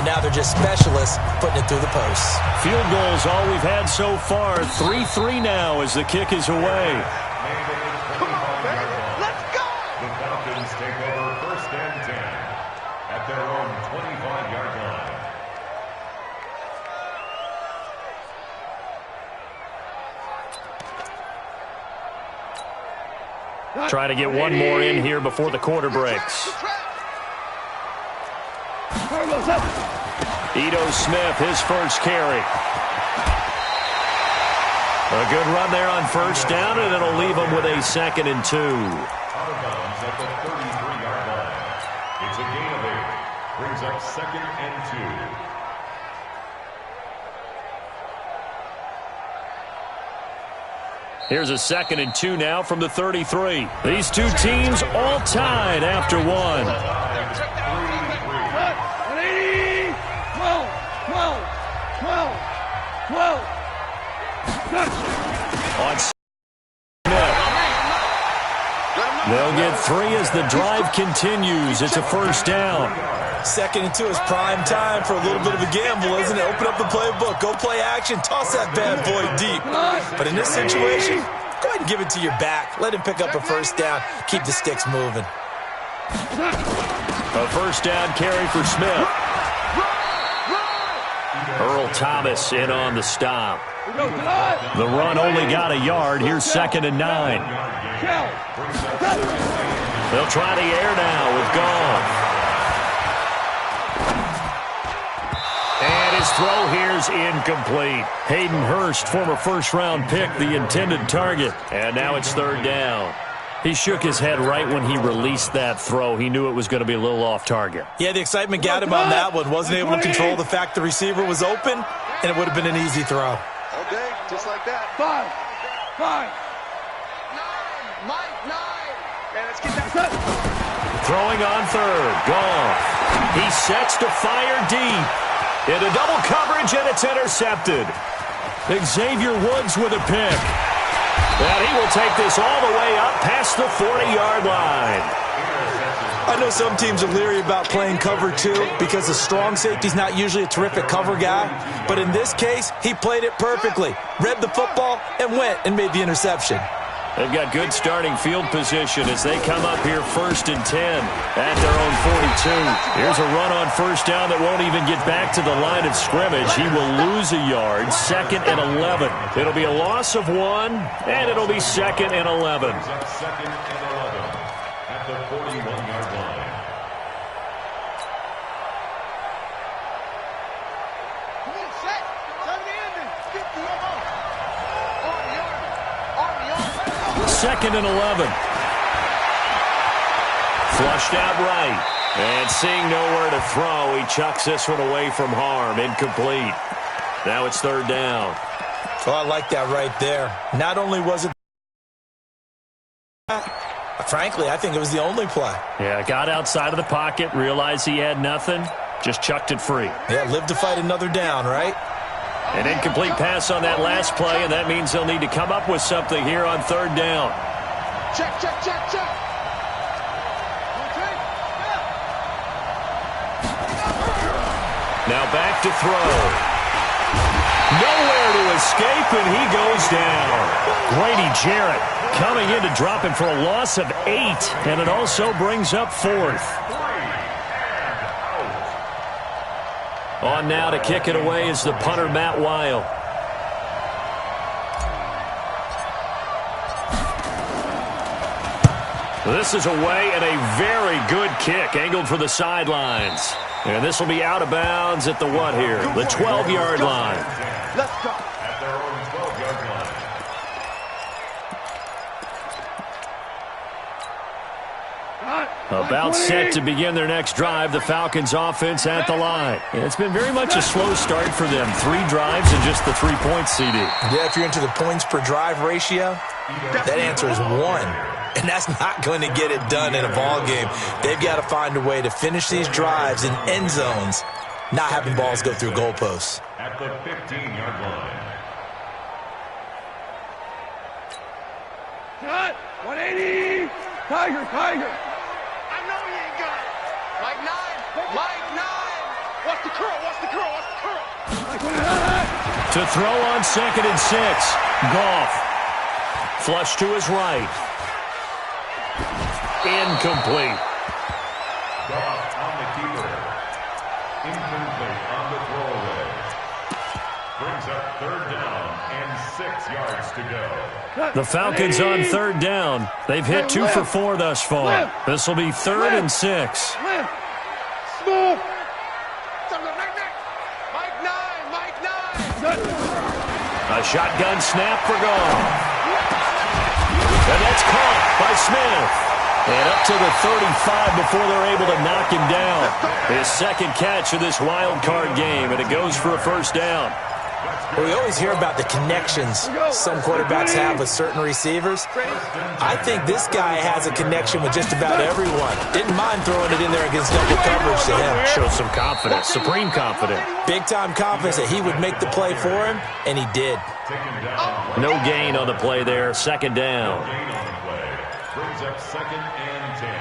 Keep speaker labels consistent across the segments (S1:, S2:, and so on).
S1: and now they're just specialists putting it through the posts.
S2: Field goals all we've had so far. 3-3 now as the kick is away.
S3: Come on, man. Let's go! The Falcons take over 1st and 10 at their own 25-yard line.
S2: Try to get one more in here before the quarter breaks. Ito Smith, his first carry. A good run there on 1st down, and it'll leave them with a 2nd and 2.
S3: Out of bounds at the 33-yard line. It's a gain of 8. Brings up 2nd and 2.
S2: Here's a 2nd and 2 now from the 33. These two teams all tied after one. 12. On Smith. They'll get 3 as the drive continues. It's a 1st down.
S1: 2nd and 2 is prime time for a little bit of a gamble, isn't it? Open up the playbook, go play action, toss that bad boy deep. But in this situation, go ahead and give it to your back. Let him pick up a 1st down. Keep the sticks moving.
S2: A 1st down carry for Smith. Earl Thomas in on the stop. The run only got a yard. Here's 2nd and 9. They'll try the air now with Goff. And his throw here's incomplete. Hayden Hurst, former 1st-round pick, the intended target. And now it's 3rd down. He shook his head right when he released that throw. He knew it was going to be a little off target.
S1: Yeah, the excitement got him on that one. Wasn't able to control the fact the receiver was open, and it would have been an easy throw.
S3: Okay, just like that.
S4: 5.
S3: 9. Mike, 9. And let's get that.
S2: Throwing on 3rd. Goff. He sets to fire deep. Into double coverage, and it's intercepted. Xavier Woods with a pick. And he will take this all the way up past the 40-yard line.
S1: I know some teams are leery about playing cover 2 because the strong safety's not usually a terrific cover guy. But in this case, he played it perfectly. Read the football and went and made the interception.
S2: They've got good starting field position as they come up here 1st and 10 at their own 42. Here's a run on 1st down that won't even get back to the line of scrimmage. He will lose a yard. 2nd and 11. It'll be a loss of 1, and it'll be 2nd and 11.
S3: 2nd and 11 at the 41-yard line.
S4: Come on, set. Turn the end and 50 on.
S2: 2nd and 11. Flushed out right. And seeing nowhere to throw, he chucks this one away from harm. Incomplete. Now it's 3rd down.
S1: Oh, I like that right there. Not only was it, frankly, I think it was the only play.
S2: Yeah, got outside of the pocket, realized he had nothing, just chucked it free.
S1: Yeah, live to fight another down, right?
S2: An incomplete pass on that last play, and that means they'll need to come up with something here on 3rd down.
S4: Check, check, check, check.
S2: Now back to throw. Nowhere to escape, and he goes down. Grady Jarrett coming in to drop him for a loss of 8, and it also brings up 4th. On now to kick it away is the punter, Matt Weil. This is away and a very good kick, angled for the sidelines. And this will be out of bounds at the what here? The 12-yard line.
S4: Let's go.
S3: At their own 12-yard line.
S2: About set to begin their next drive, the Falcons offense at the line. And it's been very much a slow start for them. 3 drives and just the 3 points, CD.
S1: Yeah, if you're into the points per drive ratio, that answer is 1. And that's not going to get it done in a ball game. They've got to find a way to finish these drives in end zones, not having balls go through goalposts.
S3: At the 15-yard line.
S4: Cut. 180. Tiger, tiger.
S3: I know you ain't got it. Mike 9. Mike 9.
S4: Watch the curl.
S2: To throw on 2nd and 6. Goff. Flush to his right. Incomplete.
S3: Goff on the keeper. Incomplete on the throwaway. Brings up 3rd down and 6 yards to go.
S2: The Falcons on 3rd down. They've hit 2 for 4 thus far. This will be 3rd and 6.
S4: Smooth.
S2: A shotgun snap for Goff. And that's caught by Smith. And up to the 35 before they're able to knock him down. His 2nd catch of this wild card game, and it goes for a 1st down.
S1: Well, we always hear about the connections some quarterbacks have with certain receivers. I think this guy has a connection with just about everyone. Didn't mind throwing it in there against double coverage to him.
S2: Shows some confidence, supreme confidence.
S1: Big-time confidence that he would make the play for him, and he did.
S2: No gain on the play there, 2nd down.
S3: Brings up 2nd and 10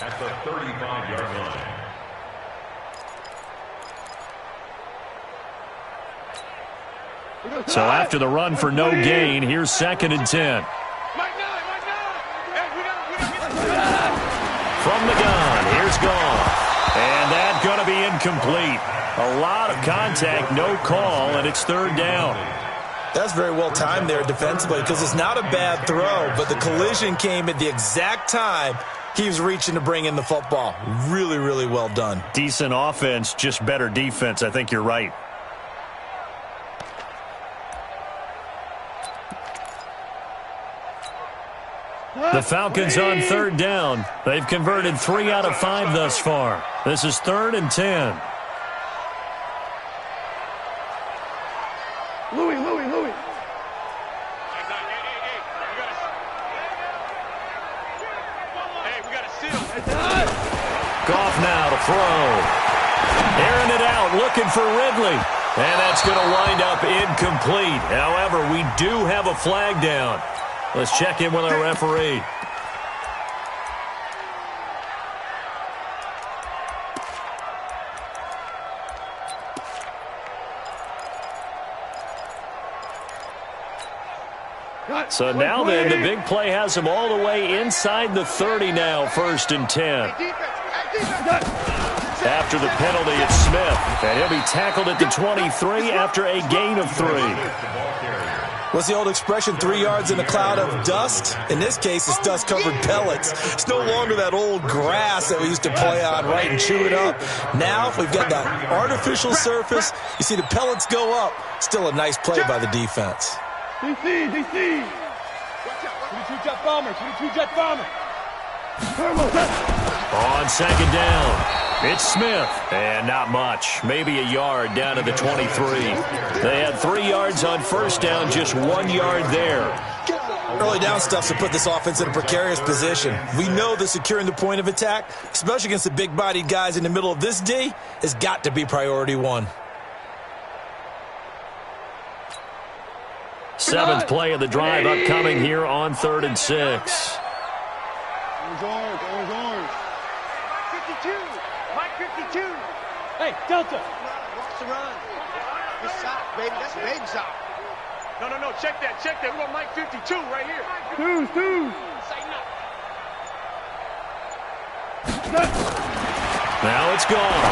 S3: at the 35-yard line.
S2: So after the run for no gain, here's 2nd and 10. From the gun, here's Goff. And that's going to be incomplete. A lot of contact, no call, and it's 3rd down.
S1: That's very well timed there defensively because it's not a bad throw, but the collision came at the exact time he was reaching to bring in the football. Really, really well done.
S2: Decent offense, just better defense. I think you're right. The Falcons on 3rd down. They've converted 3 out of 5 thus far. This is 3rd and 10.
S4: Louis.
S2: Goff now to throw. Airing it out, looking for Ridley. And that's going to wind up incomplete. However, we do have a flag down. Let's check in with our referee. So now then, the big play has him all the way inside the 30 now, 1st and 10. After the penalty, it's Smith, and he'll be tackled at the 23 after a gain of 3.
S1: What's the old expression, 3 yards in a cloud of dust? In this case, it's dust-covered pellets. It's no longer that old grass that we used to play on, right, and chew it up. Now we've got that artificial surface. You see the pellets go up. Still a nice play by the defense.
S4: DC. 22 jet bombers.
S2: On 2nd down, it's Smith, and not much. Maybe a yard down to the 23. They had 3 yards on 1st down, just 1 yard there.
S1: Early down stuff to put this offense in a precarious position. We know that securing the point of attack, especially against the big-bodied guys in the middle of this D, has got to be priority 1.
S2: 7th play of the drive upcoming here on 3rd and 6.
S4: Orange. 52. Mike 52. Hey, Delta. Watch the run. Good shot, baby. That's a baby shot. No. Check that. We want Mike 52 right here. Two.
S2: Now it's gone.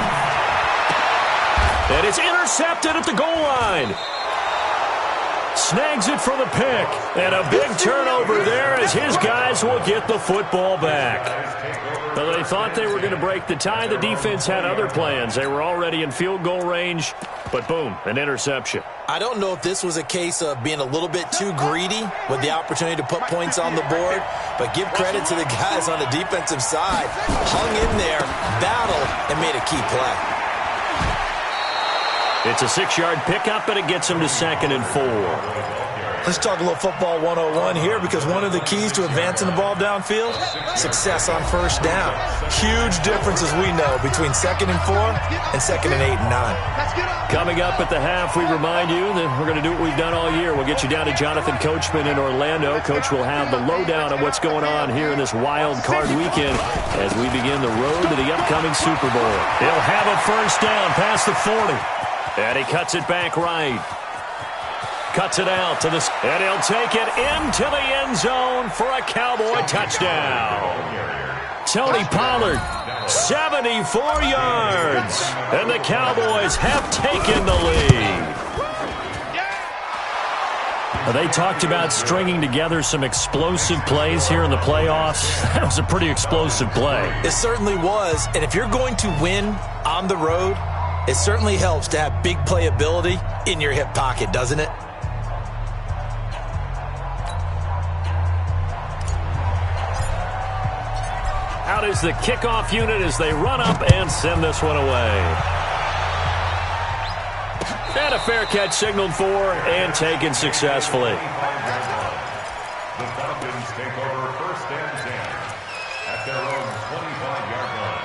S2: And it's intercepted at the goal line. Snags it for the pick. And a big turnover there as his guys will get the football back. Well, they thought they were going to break the tie. The defense had other plans. They were already in field goal range. But boom, an interception.
S1: I don't know if this was a case of being a little bit too greedy with the opportunity to put points on the board, but give credit to the guys on the defensive side. Hung in there, battled, and made a key play.
S2: It's a 6-yard pickup, but it gets him to 2nd and 4.
S1: Let's talk a little football 101 here, because one of the keys to advancing the ball downfield, success on 1st down. Huge differences we know between 2nd and 4 and 2nd and 8 and 9.
S2: Coming up at the half, we remind you that we're going to do what we've done all year. We'll get you down to Jonathan Coachman in Orlando. Coach will have the lowdown on what's going on here in this wild card weekend as we begin the road to the upcoming Super Bowl. He'll have a 1st down past the 40. And he cuts it back right. Cuts it out to the... And he'll take it into the end zone for a Cowboy touchdown. Tony Pollard, 74 yards. And the Cowboys have taken the lead. They talked about stringing together some explosive plays here in the playoffs. That was a pretty explosive play.
S1: It certainly was. And if you're going to win on the road, it certainly helps to have big playability in your hip pocket, doesn't it?
S2: Out is the kickoff unit as they run up and send this one away. And a fair catch signaled for and taken successfully.
S3: The Falcons take over 1st and 10 at their own 25-yard line.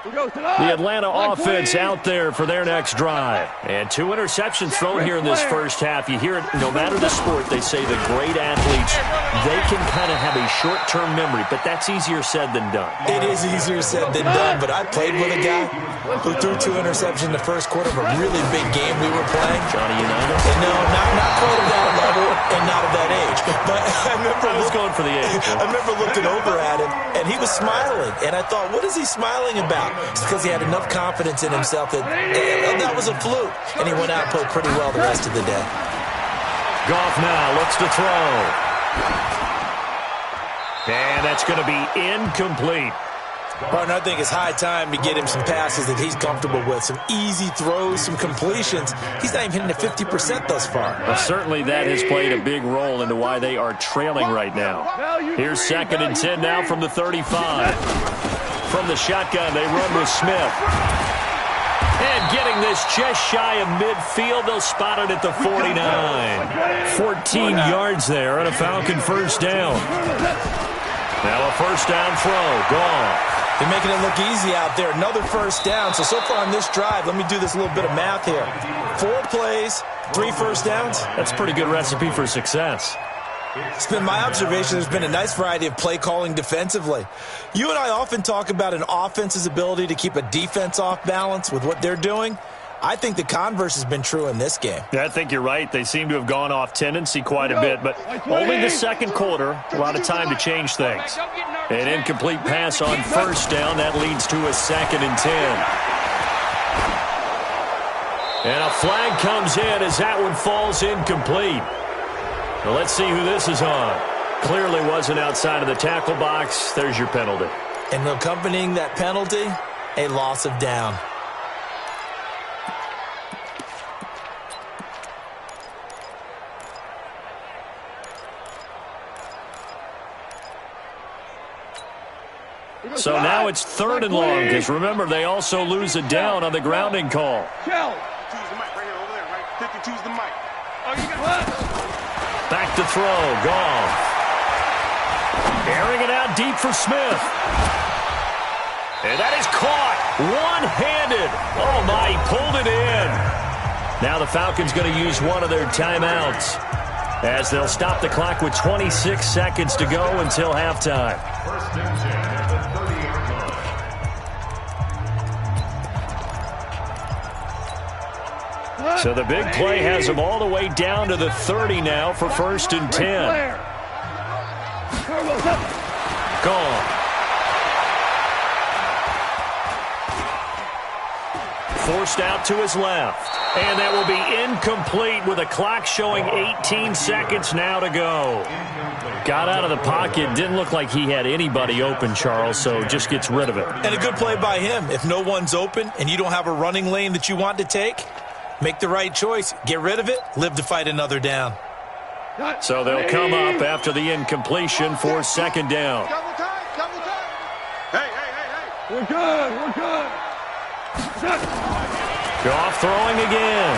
S2: The Atlanta offense out there for their next drive. And 2 interceptions thrown here in this first half. You hear it, no matter the sport, they say the great athletes, they can kind of have a short-term memory, but that's easier said than done.
S1: It is easier said than done, but I played with a guy who threw 2 interceptions in the first quarter of a really big game we were playing.
S2: Johnny Unitas?
S1: No, not quite of that level and not of that age. But I
S2: was going for the age.
S1: I remember looking over at him, and he was smiling. And I thought, what is he smiling about? It's because he had enough confidence in himself that that was a fluke. And he went out and played pretty well the rest of the day.
S2: Goff now looks to throw. And that's going to be incomplete.
S1: Partner, I think it's high time to get him some passes that he's comfortable with. Some easy throws, some completions. He's not even hitting the 50% thus far.
S2: Well, certainly that has played a big role into why they are trailing right now. Here's 2nd and 10 now from the 35. From the shotgun, they run with Smith. And getting this just shy of midfield, they'll spot it at the 49. 14 yards there and a Falcon first down. Now a first down throw. Gone.
S1: They're making it look easy out there. Another first down. So far on this drive, let me do this little bit of math here. 4 plays, 3 first downs.
S2: That's a pretty good recipe for success.
S1: It's been my observation there's been a nice variety of play calling defensively. You and I often talk about an offense's ability to keep a defense off balance with what they're doing. I think the converse has been true in this game.
S2: Yeah, I think you're right. They seem to have gone off tendency quite a bit, but only the second quarter, a lot of time to change things. An incomplete pass on first down. That leads to a 2nd and 10. And a flag comes in as that one falls incomplete. Well, let's see who this is on. Clearly wasn't outside of the tackle box. There's your penalty.
S1: And accompanying that penalty, a loss of down.
S2: So now it's 3rd and long, because remember, they also lose a down on the grounding call.
S4: Choose the mic right here, over there, right? 52's the mic. Oh, you got what?
S2: Back to throw. Goff. Airing it out deep for Smith. And that is caught. One-handed. Oh, my, he pulled it in. Now the Falcons going to use one of their timeouts as they'll stop the clock with 26 seconds to go until halftime.
S3: 1st and 10 at the 30-yard line.
S2: So the big play has them all the way down to the 30 now for 1st and 10. Gone. Forced out to his left. And that will be incomplete with a clock showing 18 seconds now to go. Got out of the pocket. Didn't look like he had anybody open, Charles, so just gets rid of it.
S1: And a good play by him. If no one's open and you don't have a running lane that you want to take, make the right choice. Get rid of it. Live to fight another down.
S2: So they'll come up after the incompletion for 2nd down.
S4: Double time, double time. Hey. We're good.
S2: Goff throwing again.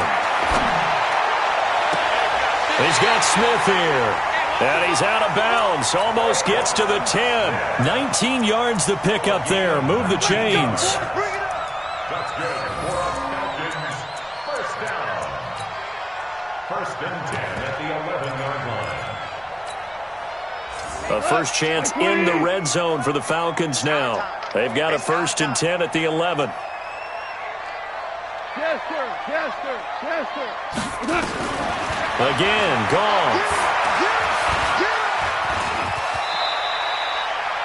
S2: He's got Smith here. And he's out of bounds. Almost gets to the 10. 19 yards to pick up there. Move the chains.
S3: That's good for our Falcons. First down. 1st and 10 at the 11-yard line.
S2: A first chance in the red zone for the Falcons now. They've got a 1st and 10 at the 11. Again, Goff.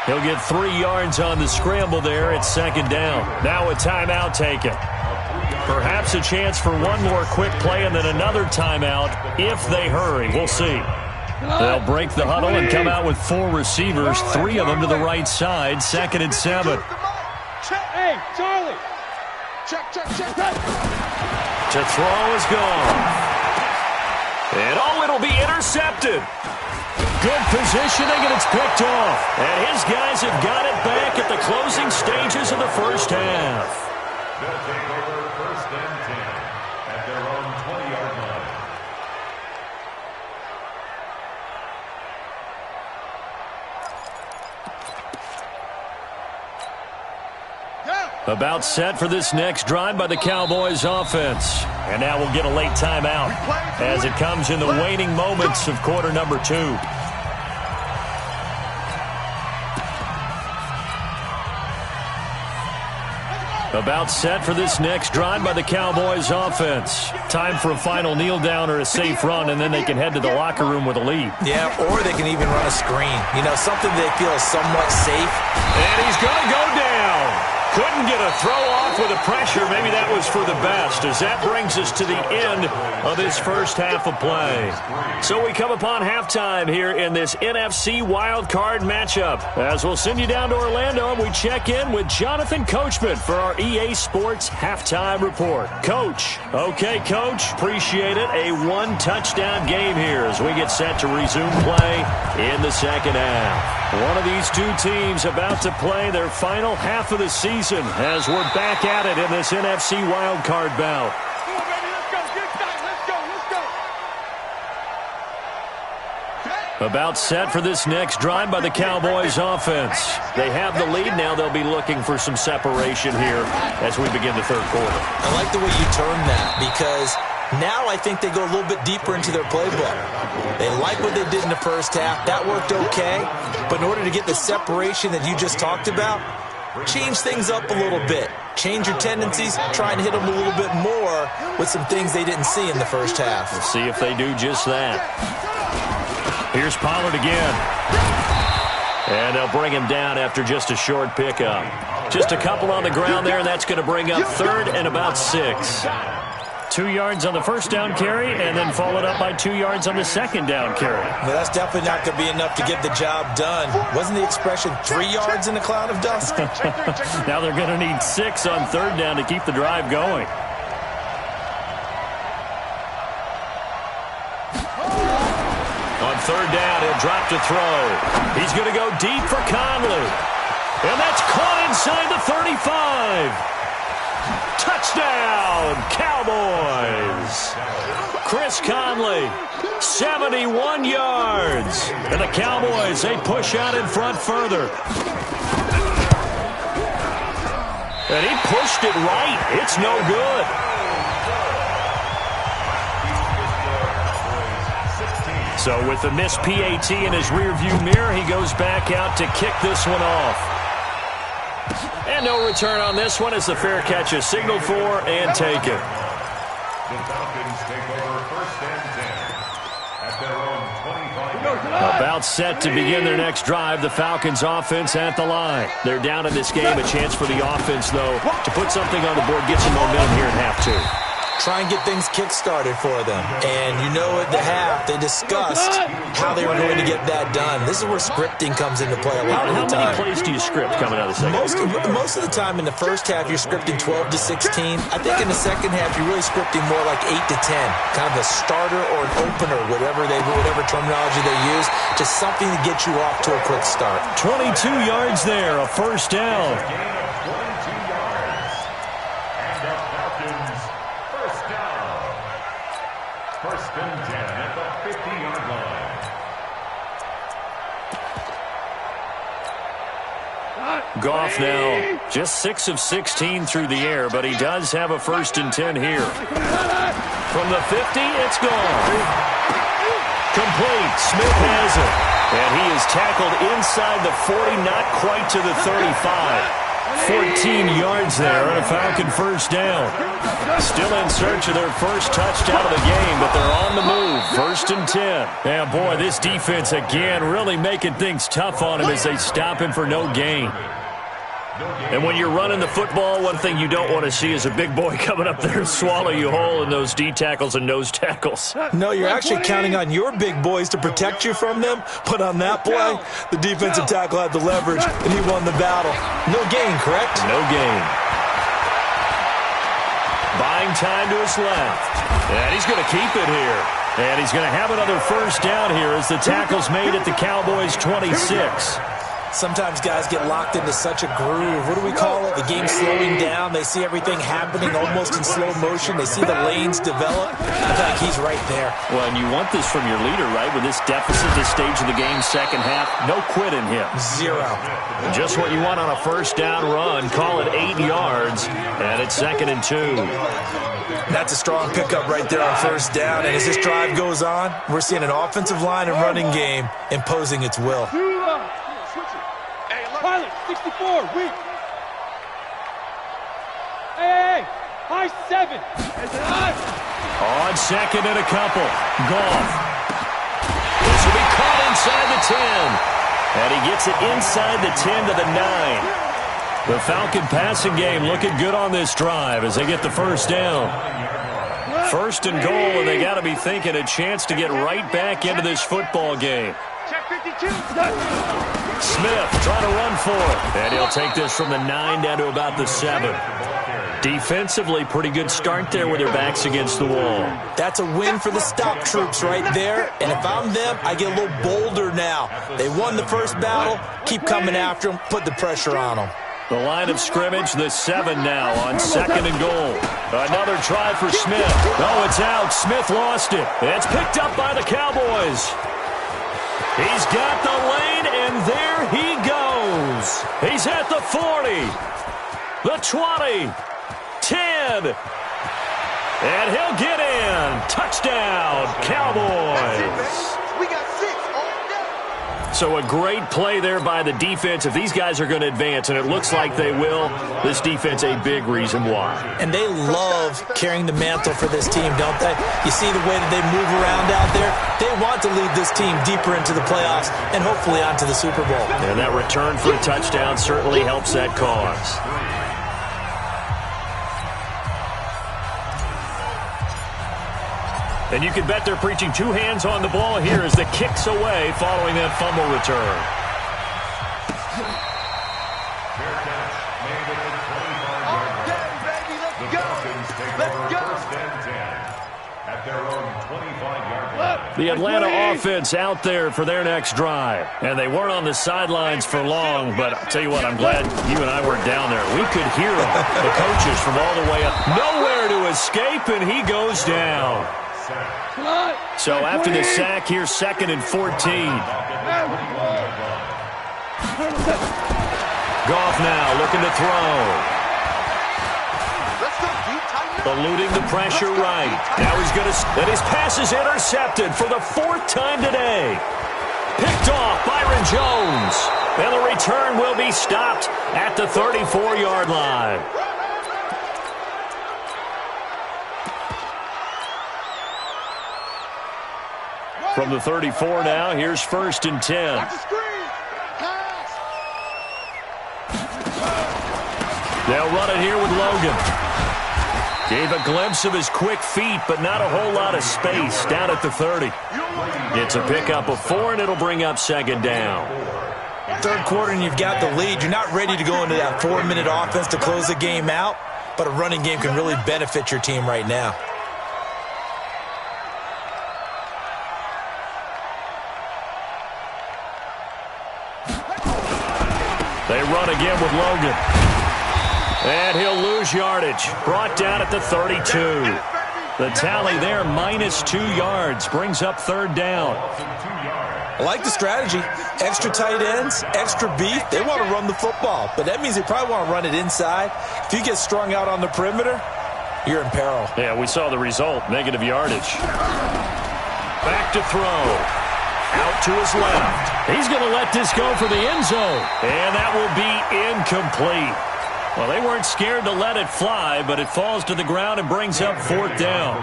S2: He'll get 3 yards on the scramble there. It's 2nd down. Now a timeout taken. Perhaps a chance for one more quick play and then another timeout if they hurry. We'll see. They'll break the huddle and come out with 4 receivers, 3 of them to the right side. 2nd and 7.
S4: Hey, Charlie. Check.
S2: To throw is gone. And it'll be intercepted. Good positioning, and it's picked off. And his guys have got it back at the closing stages of the first half.
S3: They'll take over 1st and 10 at their own 20-yard line.
S2: About set for this next drive by the Cowboys offense. And now we'll get a late timeout as it comes in the waning moments of quarter number 2. About set for this next drive by the Cowboys offense. Time for a final kneel down or a safe run, and then they can head to the locker room with a lead.
S1: Yeah, or they can even run a screen. You know, something they feel is somewhat safe.
S2: And he's going to go down. Couldn't get a throw off with the pressure. Maybe that was for the best, as that brings us to the end of this first half of play. So we come upon halftime here in this NFC wildcard matchup. As we'll send you down to Orlando, and we check in with Jonathan Coachman for our EA Sports Halftime Report. Coach. Okay, Coach. Appreciate it. A 1-touchdown game here as we get set to resume play in the second half. One of these two teams about to play their final half of the season as we're back at it in this NFC wildcard bout.
S4: Come on, baby, let's go. Get excited. Let's go.
S2: About set for this next drive by the Cowboys offense. They have the lead. Now they'll be looking for some separation here as we begin the third quarter.
S1: I like the way you termed that, because now I think they go a little bit deeper into their playbook. They like what they did in the first half. That worked okay. But in order to get the separation that you just talked about, change things up a little bit. Change your tendencies. Try and hit them a little bit more with some things they didn't see in the first half.
S2: We'll see if they do just that. Here's Pollard again. And they'll bring him down after just a short pickup. Just a couple on the ground there, and that's going to bring up 3rd and about 6. 2 yards on the first down carry, and then followed up by 2 yards on the second down carry.
S1: Well, that's definitely not going to be enough to get the job done. Wasn't the expression 3 yards in a cloud of dust?
S2: Now they're going to need 6 on 3rd down to keep the drive going. On 3rd down, he'll drop to throw. He's going to go deep for Conley. And that's caught inside the 35. Touchdown, Cowboys. Chris Conley, 71 yards. And the Cowboys, they push out in front further. And he pushed it right. It's no good. So with the missed PAT in his rearview mirror, he goes back out to kick this one off. And no return on this one as the fair catch is signaled for and taken.
S3: The Falcons take over 1st and 10 at their own 25-yard.
S2: About set to begin their next drive. The Falcons offense at the line. They're down in this game. A chance for the offense, though, to put something on the board, get some momentum here in half 2.
S1: Try and get things kick-started for them. And you know at the half, they discussed how they were going to get that done. This is where scripting comes into play a lot of the time.
S2: How many plays do you script coming out of the second?
S1: Most of the time in the first half, you're scripting 12 to 16. I think in the second half, you're really scripting more like 8 to 10. Kind of a starter or an opener, whatever terminology they use. Just something to get you off to a quick start.
S2: 22 yards there, a first down. Goff now just 6 of 16 through the air, but he does have a 1st and 10 here. From the 50, it's gone. Complete. Smith has it. And he is tackled inside the 40, not quite to the 35. 14 yards there on a Falcon first down. Still in search of their first touchdown of the game, but they're on the move. 1st and 10. And boy, this defense again really making things tough on him as they stop him for no gain. And when you're running the football, one thing you don't want to see is a big boy coming up there and swallow you whole in those D tackles and nose tackles.
S1: No, you're actually counting on your big boys to protect you from them. But on that play, the defensive tackle had the leverage, and he won the battle. No gain, correct?
S2: No gain. Buying time to his left. And he's going to keep it here. And he's going to have another first down here as the tackle's made at the Cowboys' 26.
S1: Sometimes guys get locked into such a groove. What do we call it? The game's slowing down. They see everything happening almost in slow motion. They see the lanes develop. I feel like he's right there.
S2: Well, and you want this from your leader, right? With this deficit, this stage of the game, second half, no quit in him.
S1: 0.
S2: Just what you want on a first down run. Call it 8 yards, and it's 2nd and 2.
S1: That's a strong pickup right there on first down. And as this drive goes on, we're seeing an offensive line and running game imposing its will.
S4: Pilot, 64, weak. Hey, high 7.
S2: On 2nd and a couple. Goff. This will be caught inside the 10. And he gets it inside the 10 to the 9. The Falcon passing game looking good on this drive as they get the first down. 1st and goal, and they got to be thinking a chance to get right back into this football game.
S4: Check 52.
S2: Smith trying to run for it. And he'll take this from the 9 down to about the 7. Defensively, pretty good start there with their backs against the wall.
S1: That's a win for the stop troops right there. And if I'm them, I get a little bolder now. They won the first battle. Keep coming after them. Put the pressure on them.
S2: The line of scrimmage, the 7 now on 2nd and goal. Another try for Smith. Oh, it's out. Smith lost it. It's picked up by the Cowboys. He's got the lane, and there he goes. He's at the 40, the 20, 10, and he'll get in. Touchdown, Cowboys.
S4: We got 6 all day.
S2: So a great play there by the defense. If these guys are going to advance, and it looks like they will, this defense a big reason why.
S1: And they love carrying the mantle for this team, don't they? You see the way that they move around out there? They want to lead this team deeper into the playoffs and hopefully onto the Super Bowl.
S2: And that return for a touchdown certainly helps that cause. And you can bet they're preaching 2 hands on the ball here as the kick's away following that fumble return. The Atlanta offense out there for their next drive. And they weren't on the sidelines for long, but I'll tell you what, I'm glad you and I weren't down there. We could hear them, the coaches from all the way up. Nowhere to escape, and he goes down. So after the sack, here's 2nd and 14. Goff now looking to throw. Eluding the pressure right. Now he's going to... And his pass is intercepted for the 4th time today. Picked off Byron Jones. And the return will be stopped at the 34-yard line. From the 34 now, here's 1st and 10. They'll run it here with Logan. Gave a glimpse of his quick feet, but not a whole lot of space down at the 30. It's a pickup of 4, and it'll bring up 2nd down.
S1: 3rd quarter, and you've got the lead. You're not ready to go into that 4-minute offense to close the game out, but a running game can really benefit your team right now.
S2: They run again with Logan. And he'll lose yardage. Brought down at the 32. The tally there, -2 yards. Brings up 3rd down.
S1: I like the strategy. Extra tight ends, extra beef. They want to run the football, but that means they probably want to run it inside. If you get strung out on the perimeter, you're in peril.
S2: Yeah, we saw the result. Negative yardage. Back to throw. Out to his left. He's going to let this go for the end zone. And that will be incomplete. Well, they weren't scared to let it fly, but it falls to the ground and brings up 4th down.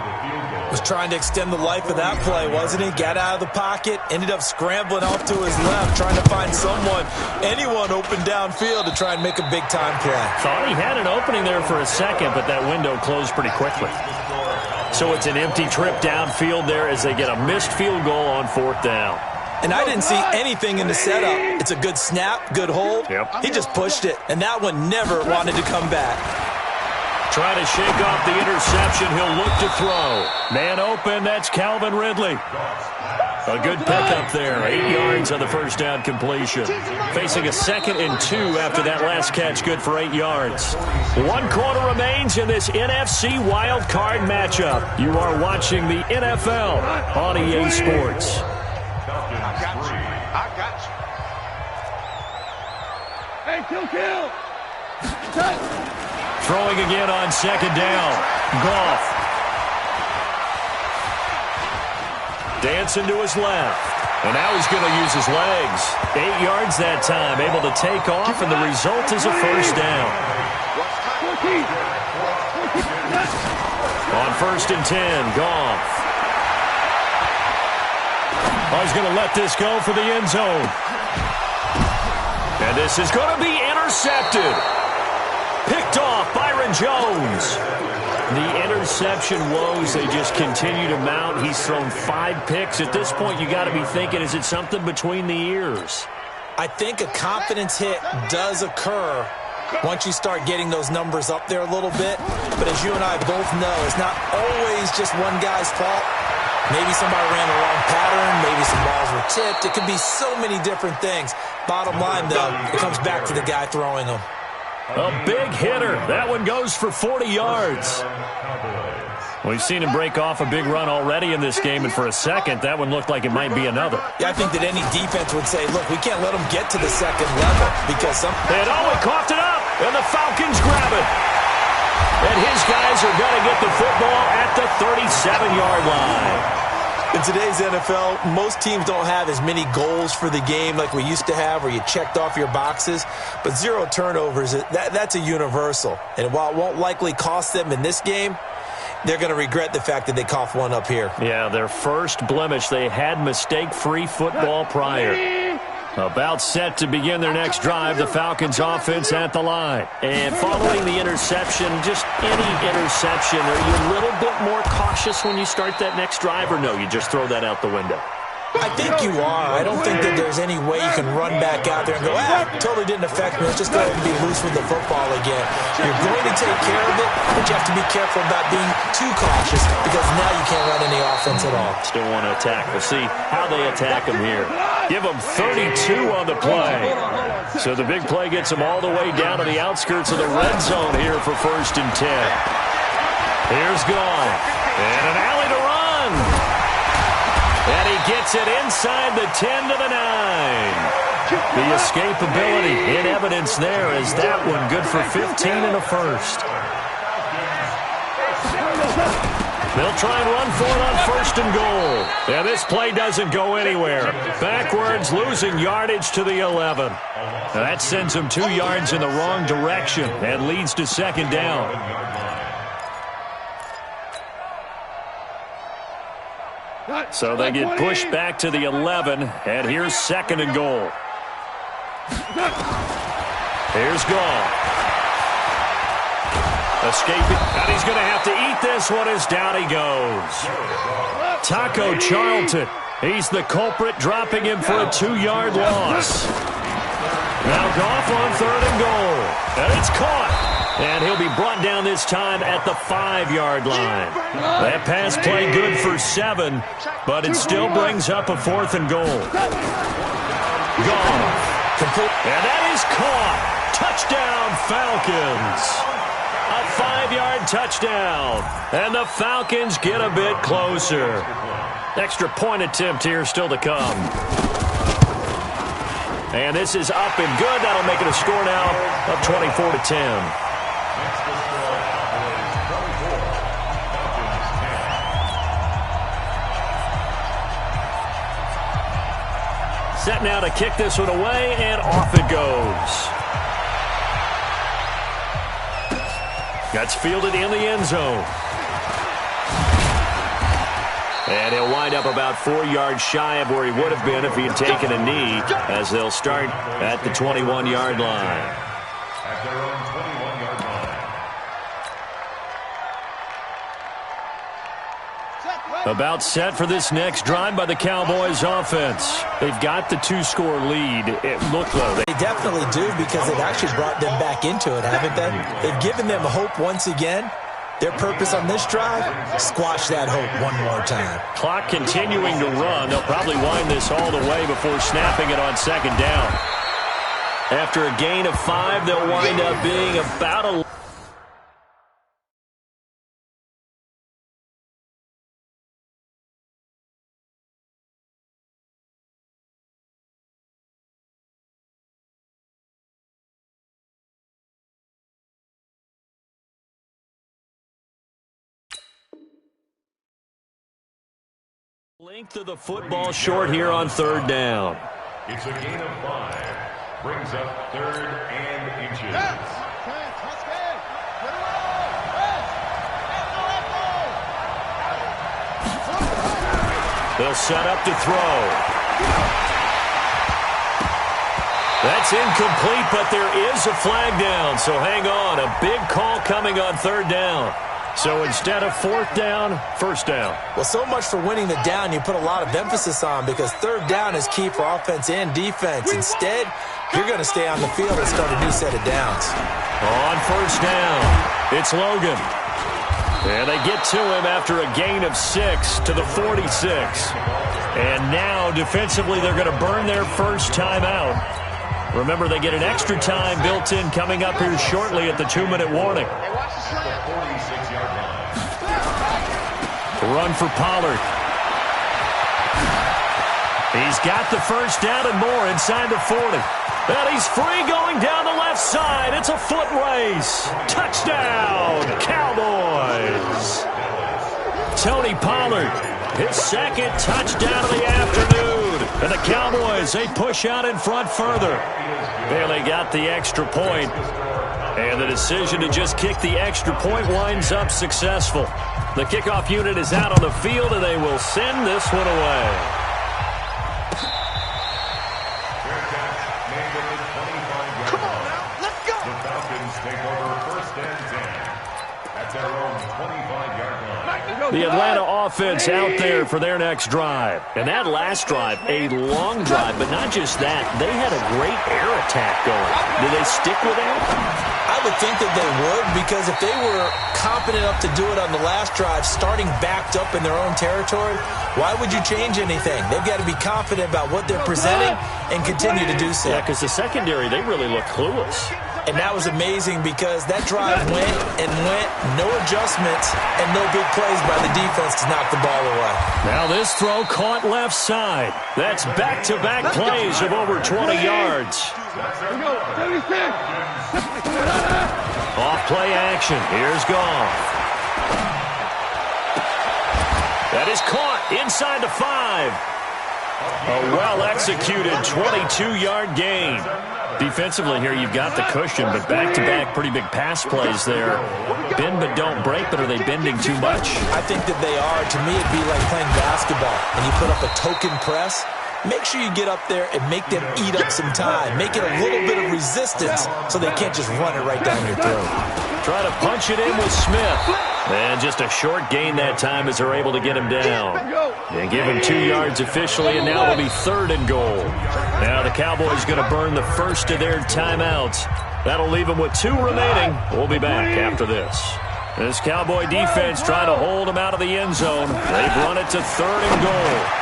S1: Was trying to extend the life of that play, wasn't he? Got out of the pocket, ended up scrambling off to his left, trying to find anyone open downfield to try and make a big-time play.
S2: Thought he had an opening there for a second, but that window closed pretty quickly. So it's an empty trip downfield there as they get a missed field goal on 4th down.
S1: And I didn't see anything in the setup. It's a good snap, good hold.
S2: Yep.
S1: He just pushed it, and that one never wanted to come back.
S2: Trying to shake off the interception. He'll look to throw. Man open, that's Calvin Ridley. A good pickup there. 8 yards on the first down completion. Facing a 2nd and 2 after that last catch. Good for 8 yards. 1 quarter remains in this NFC wild card matchup. You are watching the NFL on EA Sports.
S4: I got you. Hey, kill.
S2: Throwing again on 2nd down. Goff. Dancing to his left. And now he's going to use his legs. 8 yards that time. Able to take off, and the result is a first down. On 1st and 10, Goff. Oh, he's going to let this go for the end zone. And this is going to be intercepted. Picked off Byron Jones. The interception woes, they just continue to mount. He's thrown 5 picks. At this point, you got to be thinking, is it something between the ears?
S1: I think a confidence hit does occur once you start getting those numbers up there a little bit. But as you and I both know, it's not always just one guy's fault. Maybe somebody ran the wrong pattern. Maybe some balls were tipped. It could be so many different things. Bottom line, though, it comes back to the guy throwing them.
S2: A big hitter. That one goes for 40 yards. We've seen him break off a big run already in this game, and for a second, that one looked like it might be another.
S1: Yeah, I think that any defense would say, look, we can't let them get to the 2nd level because some...
S2: And he coughed it up, and the Falcons grab it. And his guys are going to get the football at the 37-yard line.
S1: In today's NFL, most teams don't have as many goals for the game like we used to have where you checked off your boxes. But 0 turnovers, that's a universal. And while it won't likely cost them in this game, they're going to regret the fact that they coughed one up here.
S2: Yeah, their first blemish. They had mistake-free football prior. About set to begin their next drive, the Falcons offense at the line. And following the interception, just any interception, are you a little bit more cautious when you start that next drive, or no, you just throw that out the window?
S1: I think you are. I don't think that there's any way you can run back out there and go, totally didn't affect me. Let's just go ahead and be loose with the football again. You're going to take care of it, but you have to be careful about being too cautious because now you can't run any offense at all.
S2: Still want to attack. We'll see how they attack him here. Give him 32 on the play. So the big play gets him all the way down to the outskirts of the red zone here for 1st and 10. Here's Goff. And an alley to run. And he gets it inside the 10 to the 9. The escapability in evidence there as that one good for 15 and a first. They'll try and run for it on 1st and goal. And this play doesn't go anywhere. Backwards, losing yardage to the 11. Now that sends them 2 yards in the wrong direction and leads to 2nd down. So they get pushed back to the 11, and here's 2nd and goal. Here's Goff. Escaping, and he's going to have to eat this one as down he goes. Taco Charlton, he's the culprit, dropping him for a 2-yard loss. Now Goff on 3rd and goal, and it's caught. And he'll be brought down this time at the 5-yard line. That pass play good for 7, but it still brings up a 4th and goal. Goff. And that is caught. Touchdown, Falcons. A 5-yard touchdown. And the Falcons get a bit closer. Extra point attempt here still to come. And this is up and good. That'll make it a score now of 24-10. Set now to kick this one away, and off it goes. That's fielded in the end zone. And he'll wind up about 4 yards shy of where he would have been if he had taken a knee, as they'll start at the 21-yard line.
S3: At their own 21-yard line.
S2: About set for this next drive by the Cowboys offense. They've got the 2-score lead. It looked though.
S1: They definitely do, because they've actually brought them back into it, haven't they? They've given them hope once again. Their purpose on this drive, squash that hope one more time.
S2: Clock continuing to run. They'll probably wind this all the way before snapping it on second down. After a gain of 5, they'll wind up being about a... Length of the football short here on third down.
S3: It's a gain of 5. Brings up 3rd and inches.
S2: They'll set up to throw. That's incomplete, but there is a flag down, so hang on. A big call coming on third down. So instead of 4th down, 1st down.
S1: Well, so much for winning the down you put a lot of emphasis on, because third down is key for offense and defense. Instead, you're going to stay on the field and start a new set of downs.
S2: On 1st down, it's Logan. And they get to him after a gain of 6 to the 46. And now, defensively, they're going to burn their first timeout. Remember, they get an extra time built in coming up here shortly at the 2-minute warning. Run for Pollard. He's got the first down and more inside the 40. And he's free going down the left side. It's a foot race. Touchdown, Cowboys. Tony Pollard, his 2nd touchdown of the afternoon. And the Cowboys, they push out in front further. Bailey got the extra point. And the decision to just kick the extra point winds up successful. The kickoff unit is out on the field, and they will send this one away.
S4: Come on now, let's go.
S3: The Falcons take over 1st and 10 at their own 25-yard line.
S2: The Atlanta offense out there for their next drive. And that last drive, a long drive, but not just that. They had a great air attack going. Did they stick with that?
S1: I would think that they would, because if they were confident enough to do it on the last drive, starting backed up in their own territory, why would you change anything? They've got to be confident about what they're presenting and continue to do so.
S2: Yeah, because the secondary, they really look clueless.
S1: And that was amazing, because that drive went and went, no adjustments, and no big plays by the defense to knock the ball away. Now this throw caught left side. That's back-to-back plays of over 20 yards. Off play action. Here's Goff. That is caught inside the 5. A well-executed 22-yard gain. Defensively here, you've got the cushion, but back-to-back pretty big pass plays there. Bend but don't break, but are they bending too much? I think that they are. To me, it'd be like playing basketball, and you put up a token press. Make sure you get up there and make them eat up some time. Make it a little bit of resistance so they can't just run it right down your throat. Try to punch it in with Smith. And just a short gain that time as they're able to get him down. And give him 2 yards officially, and now it'll be 3rd and goal. Now the Cowboys going to burn the first of their timeouts. That'll leave them with 2 remaining. We'll be back after this. This Cowboy defense trying to hold them out of the end zone. They've run it to 3rd and goal.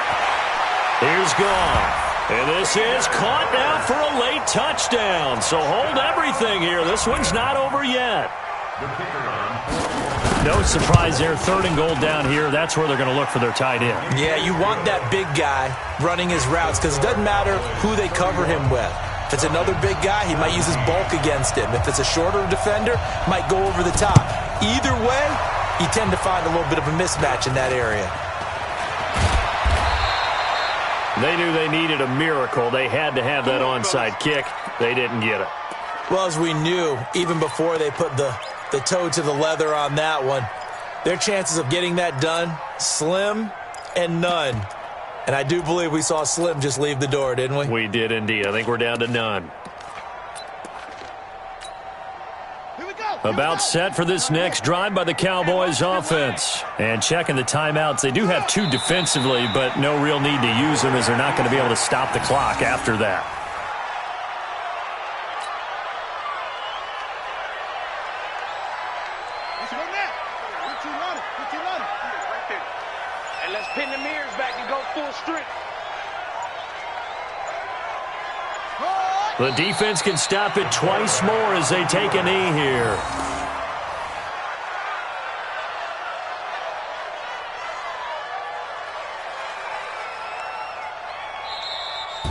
S1: Here's Goff. And this is caught now for a late touchdown. So hold everything here. This one's not over yet. No surprise there. 3rd and goal down here. That's where they're going to look for their tight end. Yeah, you want that big guy running his routes, because it doesn't matter who they cover him with. If it's another big guy, he might use his bulk against him. If it's a shorter defender, might go over the top. Either way, you tend to find a little bit of a mismatch in that area.
S2: They knew they needed a miracle. They had to have that onside kick. They didn't get it.
S1: Well, as we knew, even before they put the toe to the leather on that one, their chances of getting that done, slim and none. And I do believe we saw Slim just leave the door, didn't we?
S2: We did indeed. I think we're down to none. About set for this next drive by the Cowboys offense. And checking the timeouts, they do have 2 defensively, but no real need to use them as they're not going to be able to stop the clock after that.
S4: And let's pin the mirrors back and go full strength.
S2: The defense can stop it twice more as they take a knee here.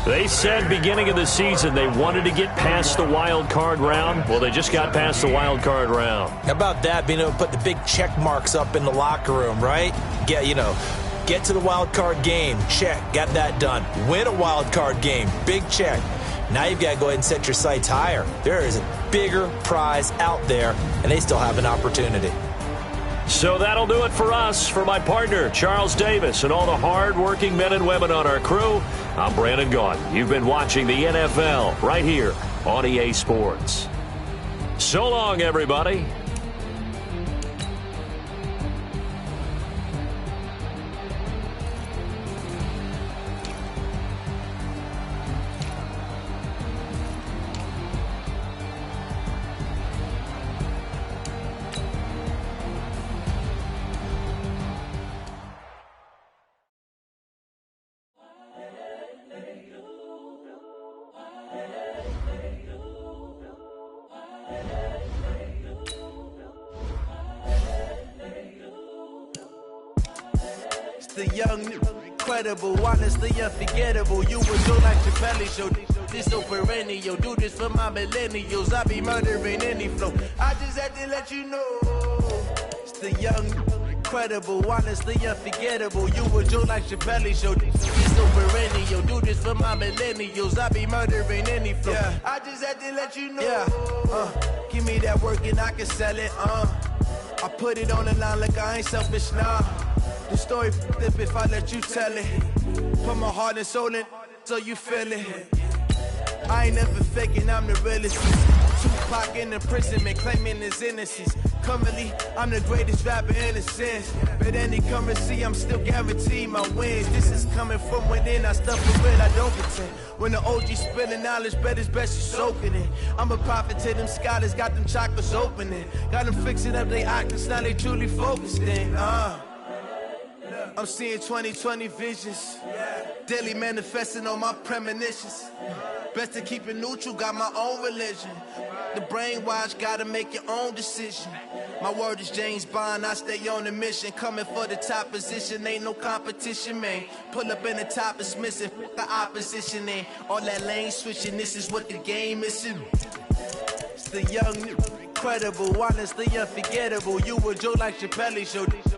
S2: They said beginning of the season they wanted to get past the wild card round. Well, they just got past the wild card round.
S1: How about that, being able to put the big check marks up in the locker room, right? Get to the wild card game, check, got that done. Win a wild card game, big check. Now you've got to go ahead and set your sights higher. There is a bigger prize out there, and they still have an opportunity.
S2: So that'll do it for us. For my partner, Charles Davis, and all the hard-working men and women on our crew, I'm Brandon Gaudin. You've been watching the NFL right here on EA Sports. So long, everybody.
S5: The young, incredible, honestly unforgettable. You would do like your belly show. This so perennial. Do this for my millennials. I be murdering any flow. I just had to let you know. It's the young, incredible, honestly unforgettable. You would do like your belly show. This so perennial. Do this for my millennials. I be murdering any flow. Yeah. I just had to let you know. Yeah. Give me that work and I can sell it. I put it on the line like I ain't selfish now. The story flip if I let you tell it. Put my heart and soul in so you feel it. I ain't never faking, I'm the realest. Tupac in imprisonment, claiming his innocence. Currently, I'm the greatest rapper in a sense. But any currency, I'm still guaranteed my wins. This is coming from within, I stuff for real, I don't pretend. When the OG spilling knowledge, bet it's best you soaking it. I'm a prophet to them scholars, got them chakras opening. Got them fixing up their octaves, now they truly focused in. I'm seeing 2020 visions. Daily manifesting on my premonitions. Best to keep it neutral, got my own religion. The brainwash, gotta make your own decision. My word is James Bond, I stay on a mission. Coming for the top position, ain't no competition, man. Pull up in the top, it's missing, the opposition ain't. All that lane switching, this is what the game is. It's the young, incredible, honestly unforgettable. You would Joe like Chappelle show.